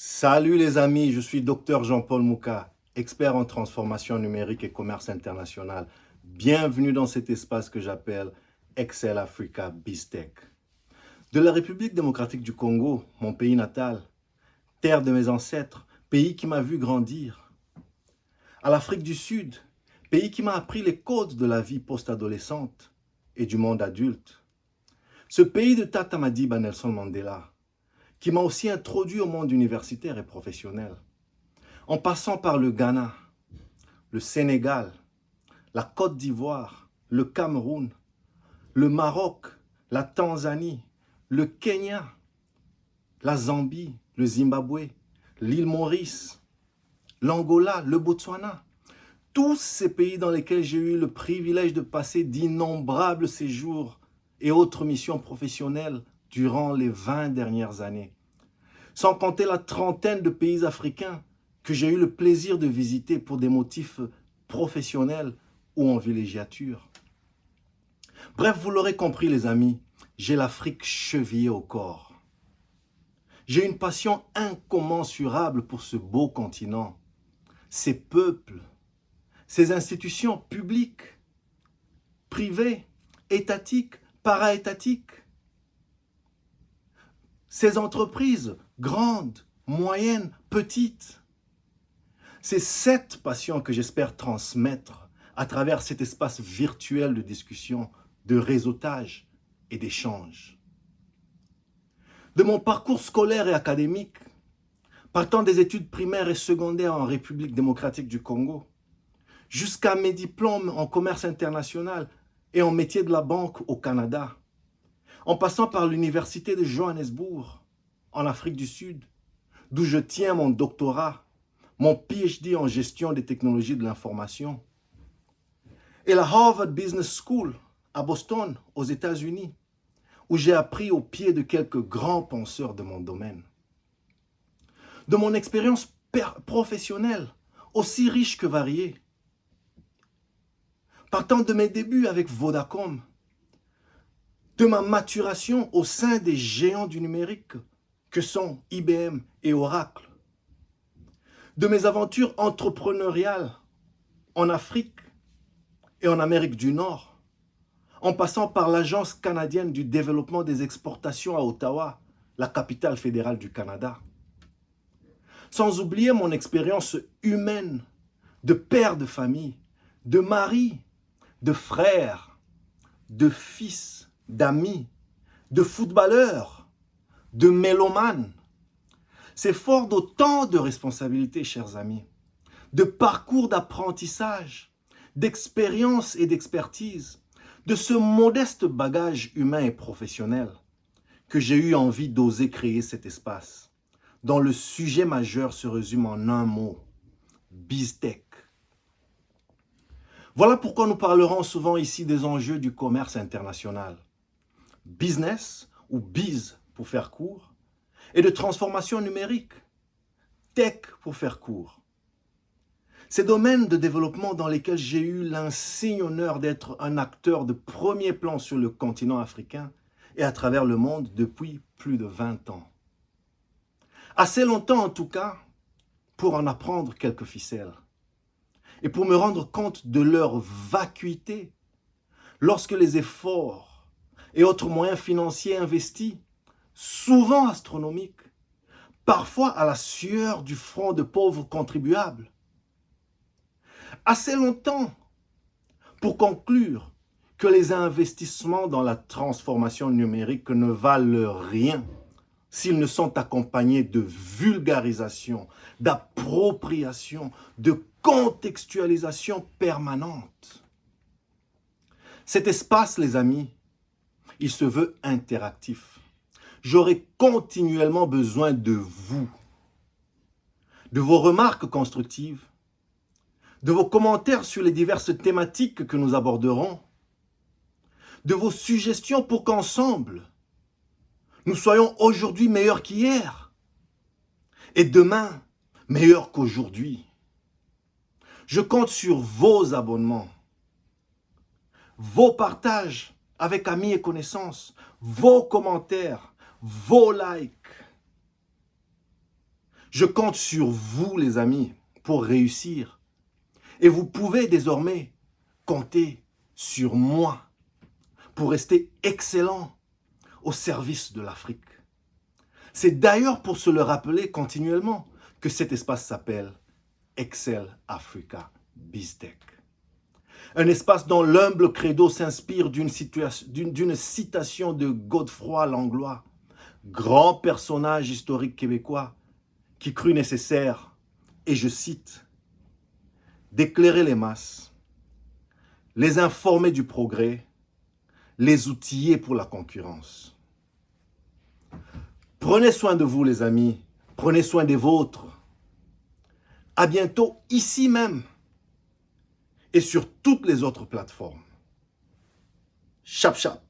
Salut les amis, je suis Dr Jean-Paul Mouka, expert en transformation numérique et commerce international. Bienvenue dans cet espace que j'appelle Excel Africa BizTech. De la République démocratique du Congo, mon pays natal, terre de mes ancêtres, pays qui m'a vu grandir, à l'Afrique du Sud, pays qui m'a appris les codes de la vie post-adolescente et du monde adulte. Ce pays de Tata Madiba Nelson Mandela, qui m'a aussi introduit au monde universitaire et professionnel, en passant par le Ghana, le Sénégal, la Côte d'Ivoire, le Cameroun, le Maroc, la Tanzanie, le Kenya, la Zambie, le Zimbabwe, l'île Maurice, l'Angola, le Botswana. Tous ces pays dans lesquels j'ai eu le privilège de passer d'innombrables séjours et autres missions professionnelles durant les 20 dernières années. Sans compter la trentaine de pays africains que j'ai eu le plaisir de visiter pour des motifs professionnels ou en villégiature. Bref, vous l'aurez compris les amis, j'ai l'Afrique chevillée au corps. J'ai une passion incommensurable pour ce beau continent, ses peuples, ses institutions publiques, privées, étatiques, para-étatiques, ses entreprises grandes, moyennes, petites. C'est cette passion que j'espère transmettre à travers cet espace virtuel de discussion, de réseautage et d'échange. De mon parcours scolaire et académique, partant des études primaires et secondaires en République démocratique du Congo, jusqu'à mes diplômes en commerce international et en métier de la banque au Canada, en passant par l'université de Johannesburg, en Afrique du Sud, d'où je tiens mon doctorat, mon PhD en gestion des technologies de l'information, et la Harvard Business School à Boston, aux États-Unis, où j'ai appris au pied de quelques grands penseurs de mon domaine. De mon expérience professionnelle, aussi riche que variée, partant de mes débuts avec Vodacom, de ma maturation au sein des géants du numérique que sont IBM et Oracle, de mes aventures entrepreneuriales en Afrique et en Amérique du Nord, en passant par l'Agence canadienne du développement des exportations à Ottawa, la capitale fédérale du Canada. Sans oublier mon expérience humaine de père de famille, de mari, de frère, de fils, d'amis, de footballeur, de mélomane. C'est fort d'autant de responsabilités, chers amis, de parcours d'apprentissage, d'expérience et d'expertise, de ce modeste bagage humain et professionnel que j'ai eu envie d'oser créer cet espace, dont le sujet majeur se résume en un mot, BizTech. Voilà pourquoi nous parlerons souvent ici des enjeux du commerce international. Business, ou biz pour faire court, et de transformation numérique, tech pour faire court. Ces domaines de développement dans lesquels j'ai eu l'insigne honneur d'être un acteur de premier plan sur le continent africain et à travers le monde depuis plus de 20 ans. Assez longtemps en tout cas pour en apprendre quelques ficelles et pour me rendre compte de leur vacuité lorsque les efforts et autres moyens financiers investis, souvent astronomiques, parfois à la sueur du front de pauvres contribuables. Assez longtemps pour conclure que les investissements dans la transformation numérique ne valent rien s'ils ne sont accompagnés de vulgarisation, d'appropriation, de contextualisation permanente. Cet espace, les amis, il se veut interactif. J'aurai continuellement besoin de vous, de vos remarques constructives, de vos commentaires sur les diverses thématiques que nous aborderons, de vos suggestions pour qu'ensemble, nous soyons aujourd'hui meilleurs qu'hier et demain meilleurs qu'aujourd'hui. Je compte sur vos abonnements, vos partages avec amis et connaissances, vos commentaires, vos likes. Je compte sur vous, les amis, pour réussir. Et vous pouvez désormais compter sur moi pour rester excellent au service de l'Afrique. C'est d'ailleurs pour se le rappeler continuellement que cet espace s'appelle Excel Africa BizTech. Un espace dont l'humble credo s'inspire d'une citation de Godefroy Langlois, grand personnage historique québécois, qui crut nécessaire, et je cite, « d'éclairer les masses, les informer du progrès, les outiller pour la concurrence. » Prenez soin de vous, les amis. Prenez soin des vôtres. À bientôt, ici même et sur toutes les autres plateformes. Chap chap.